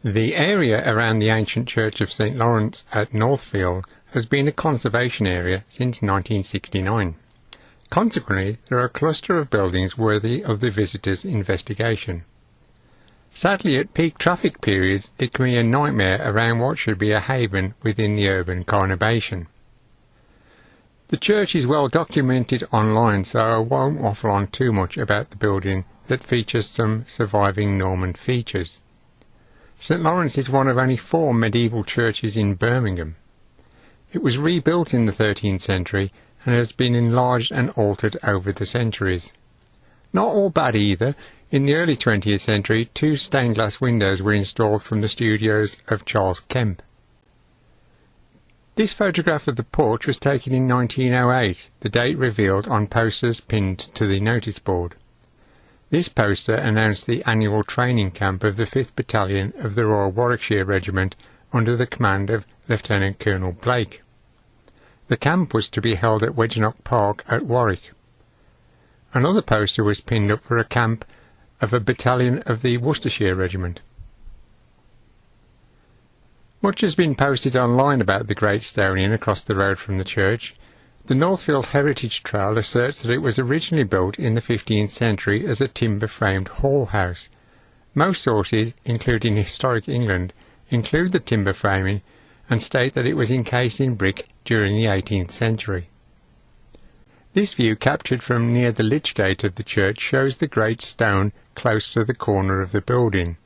The area around the ancient church of St. Laurence at Northfield has been a conservation area since 1969. Consequently, there are a cluster of buildings worthy of the visitor's investigation. Sadly, at peak traffic periods, it can be a nightmare around what should be a haven within the urban conurbation. The church is well documented online, so I won't waffle on too much about the building that features some surviving Norman features. St. Laurence is one of only 4 medieval churches in Birmingham. It was rebuilt in the 13th century and has been enlarged and altered over the centuries. Not all bad either. In the early 20th century, 2 stained glass windows were installed from the studios of Charles Kemp. This photograph of the porch was taken in 1908, the date revealed on posters pinned to the notice board. This poster announced the annual training camp of the 5th Battalion of the Royal Warwickshire Regiment under the command of Lieutenant Colonel Blake. The camp was to be held at Wedgenock Park at Warwick. Another poster was pinned up for a camp of a battalion of the Worcestershire Regiment. Much has been posted online about the Great Stone Inn across the road from the church. The Northfield Heritage Trail asserts that it was originally built in the 15th century as a timber-framed hall house. Most sources, including Historic England, include the timber framing and state that it was encased in brick during the 18th century. This view, captured from near the lich gate of the church, shows the great stone close to the corner of the building.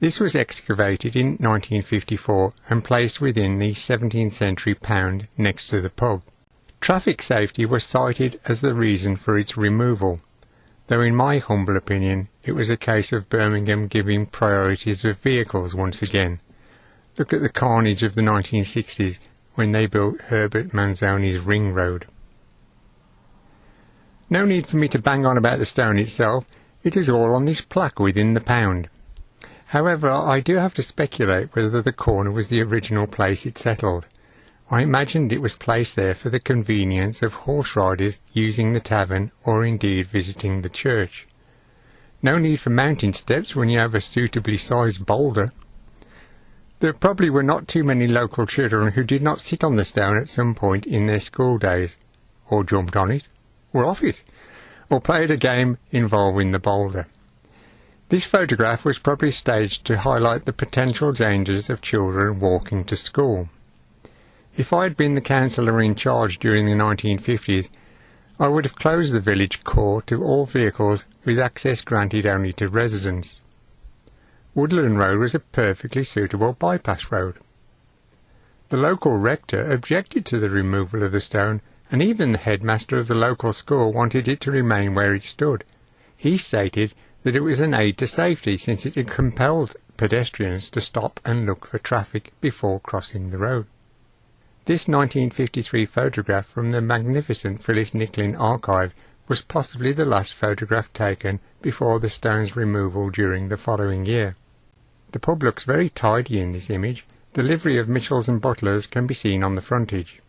This was excavated in 1954 and placed within the 17th century pound next to the pub. Traffic safety was cited as the reason for its removal, though in my humble opinion it was a case of Birmingham giving priorities of vehicles once again. Look at the carnage of the 1960s when they built Herbert Manzoni's Ring Road. No need for me to bang on about the stone itself, it is all on this plaque within the pound. However, I do have to speculate whether the corner was the original place it settled. I imagined it was placed there for the convenience of horse riders using the tavern or indeed visiting the church. No need for mountain steps when you have a suitably sized boulder. There probably were not too many local children who did not sit on the stone at some point in their school days, or jumped on it, or off it, or played a game involving the boulder. This photograph was probably staged to highlight the potential dangers of children walking to school. If I had been the councillor in charge during the 1950s, I would have closed the village core to all vehicles with access granted only to residents. Woodland Road was a perfectly suitable bypass road. The local rector objected to the removal of the stone, and even the headmaster of the local school wanted it to remain where it stood. He stated that it was an aid to safety since it had compelled pedestrians to stop and look for traffic before crossing the road. This 1953 photograph from the magnificent Phyllis Nicklin archive was possibly the last photograph taken before the stone's removal during the following year. The pub looks very tidy in this image. The livery of Mitchells and Butlers can be seen on the frontage.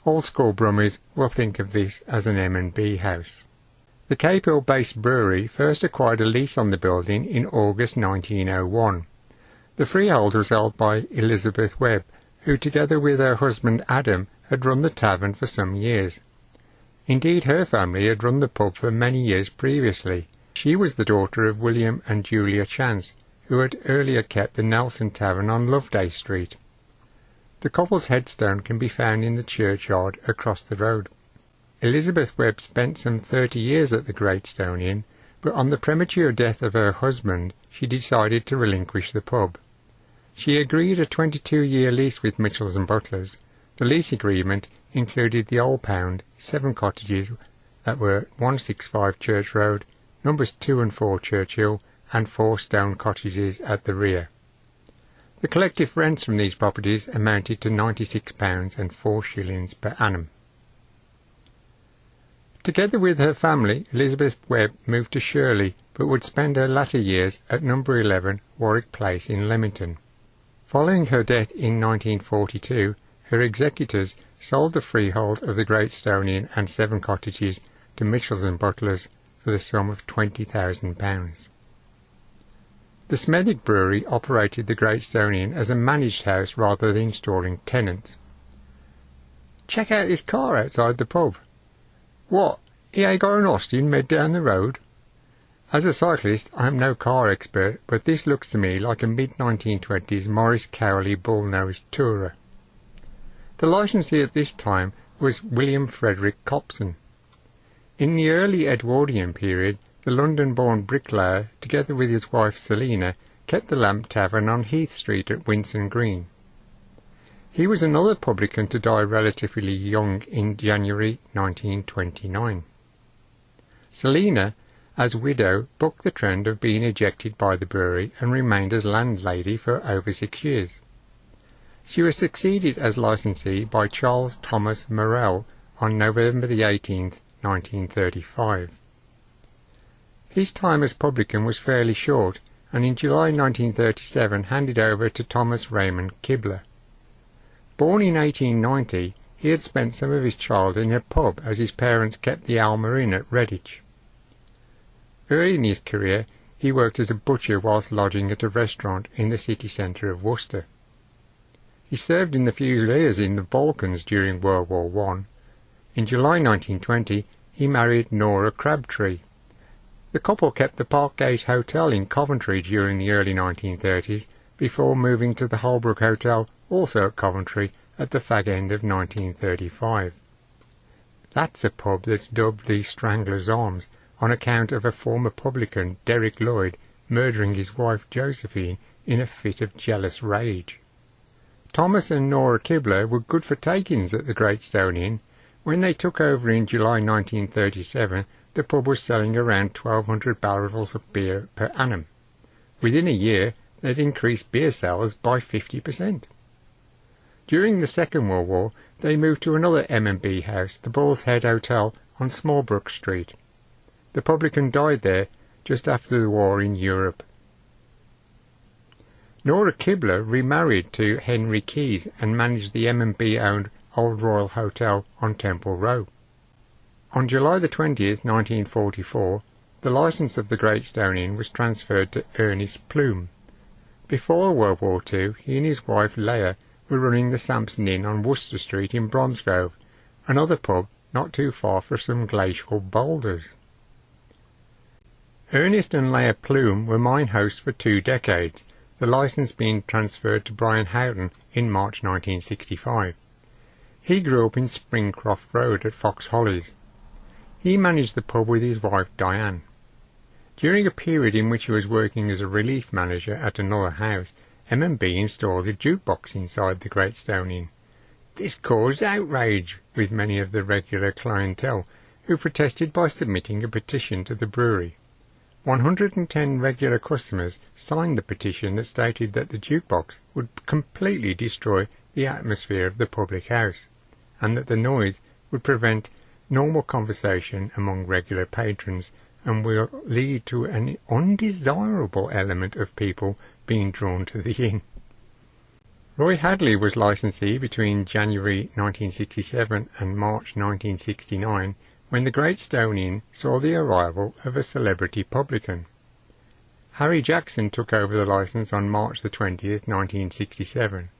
All school brummies will think of this as an M&B house. The Cape Hill-based brewery first acquired a lease on the building in August 1901. The freehold was held by Elizabeth Webb, who together with her husband Adam had run the tavern for some years. Indeed, her family had run the pub for many years previously. She was the daughter of William and Julia Chance, who had earlier kept the Nelson Tavern on Loveday Street. The couple's headstone can be found in the churchyard across the road. Elizabeth Webb spent some 30 years at the Great Stone Inn, but on the premature death of her husband she decided to relinquish the pub. She agreed a 22-year lease with Mitchells and Butlers. The lease agreement included the Old Pound, 7 cottages that were 165 Church Road, numbers 2 and 4 Churchill, and 4 stone cottages at the rear. The collective rents from these properties amounted to £96 and 4 shillings per annum. Together with her family, Elizabeth Webb moved to Shirley, but would spend her latter years at number 11 Warwick Place in Leamington. Following her death in 1942, her executors sold the freehold of the Great Stone Inn and 7 cottages to Mitchells and Butlers for the sum of £20,000. The Smethwick Brewery operated the Great Stonian as a managed house rather than installing tenants. "Check out this car outside the pub." "What, he ain't got an Austin made down the road?" As a cyclist, I am no car expert, but this looks to me like a mid-1920s Morris Cowley bull-nosed tourer. The licensee at this time was William Frederick Copson. In the early Edwardian period, the London-born bricklayer, together with his wife Selina, kept the Lamp Tavern on Heath Street at Winson Green. He was another publican to die relatively young in January 1929. Selina, as widow, bucked the trend of being ejected by the brewery and remained as landlady for over 6 years. She was succeeded as licensee by Charles Thomas Morrell on November the 18th, 1935. His time as publican was fairly short, and in July 1937 handed over to Thomas Raymond Kibler. Born in 1890, he had spent some of his childhood in a pub as his parents kept the Alma Inn at Redditch. Early in his career, he worked as a butcher whilst lodging at a restaurant in the city centre of Worcester. He served in the Fusiliers in the Balkans during World War I. In July 1920, he married Nora Crabtree. The couple kept the Parkgate Hotel in Coventry during the early 1930s, before moving to the Holbrook Hotel, also at Coventry, at the fag end of 1935. That's a pub that's dubbed the Strangler's Arms, on account of a former publican, Derek Lloyd, murdering his wife Josephine in a fit of jealous rage. Thomas and Nora Kibler were good for takings at the Great Stonian. When they took over in July 1937, the pub was selling around 1,200 barrels of beer per annum. Within a year, they'd increased beer sales by 50%. During the Second World War, they moved to another M&B house, the Bull's Head Hotel on Smallbrook Street. The publican died there just after the war in Europe. Nora Kibler remarried to Henry Keyes and managed the M&B-owned Old Royal Hotel on Temple Row. On July the 20th, 1944, the licence of the Great Stonian was transferred to Ernest Plume. Before World War II, he and his wife Leah were running the Sampson Inn on Worcester Street in Bromsgrove, another pub not too far from some glacial boulders. Ernest and Leah Plume were mine hosts for 2 decades, the licence being transferred to Brian Houghton in March 1965. He grew up in Springcroft Road at Fox Hollies. He managed the pub with his wife Diane. During a period in which he was working as a relief manager at another house, M&B installed a jukebox inside the Great Stonian. This caused outrage with many of the regular clientele, who protested by submitting a petition to the brewery. 110 regular customers signed the petition that stated that the jukebox would completely destroy the atmosphere of the public house, and that the noise would prevent normal conversation among regular patrons and will lead to an undesirable element of people being drawn to the inn. Roy Hadley was licensee between January 1967 and March 1969, when the Great Stonian saw the arrival of a celebrity publican. Harry Jackson took over the licence on March the 20th, 1967.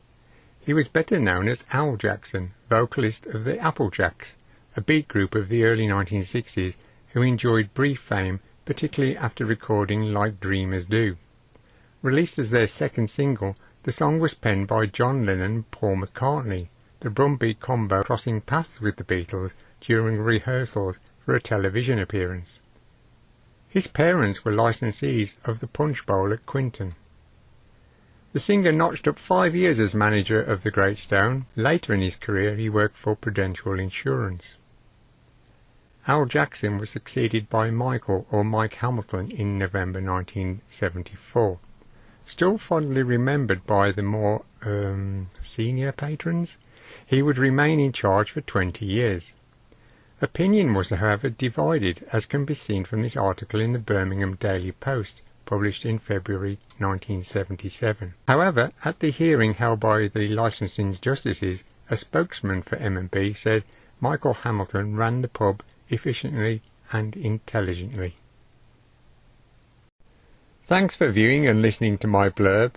He was better known as Al Jackson, vocalist of the Applejacks, a beat group of the early 1960s who enjoyed brief fame, particularly after recording Like Dreamers Do. Released as their second single, the song was penned by John Lennon and Paul McCartney, the Brumbeat combo crossing paths with the Beatles during rehearsals for a television appearance. His parents were licensees of the Punch Bowl at Quinton. The singer notched up 5 years as manager of the Great Stone. Later in his career he worked for Prudential Insurance. Al Jackson was succeeded by Michael or Mike Hamilton in November 1974. Still fondly remembered by the more senior patrons, he would remain in charge for 20 years. Opinion was, however, divided, as can be seen from this article in the Birmingham Daily Post, published in February 1977. However, at the hearing held by the licensing justices, a spokesman for M&B said Michael Hamilton ran the pub efficiently and intelligently. Thanks for viewing and listening to my blurb.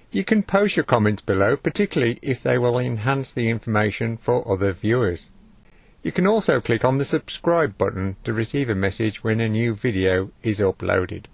You can post your comments below, particularly if they will enhance the information for other viewers. You can also click on the subscribe button to receive a message when a new video is uploaded.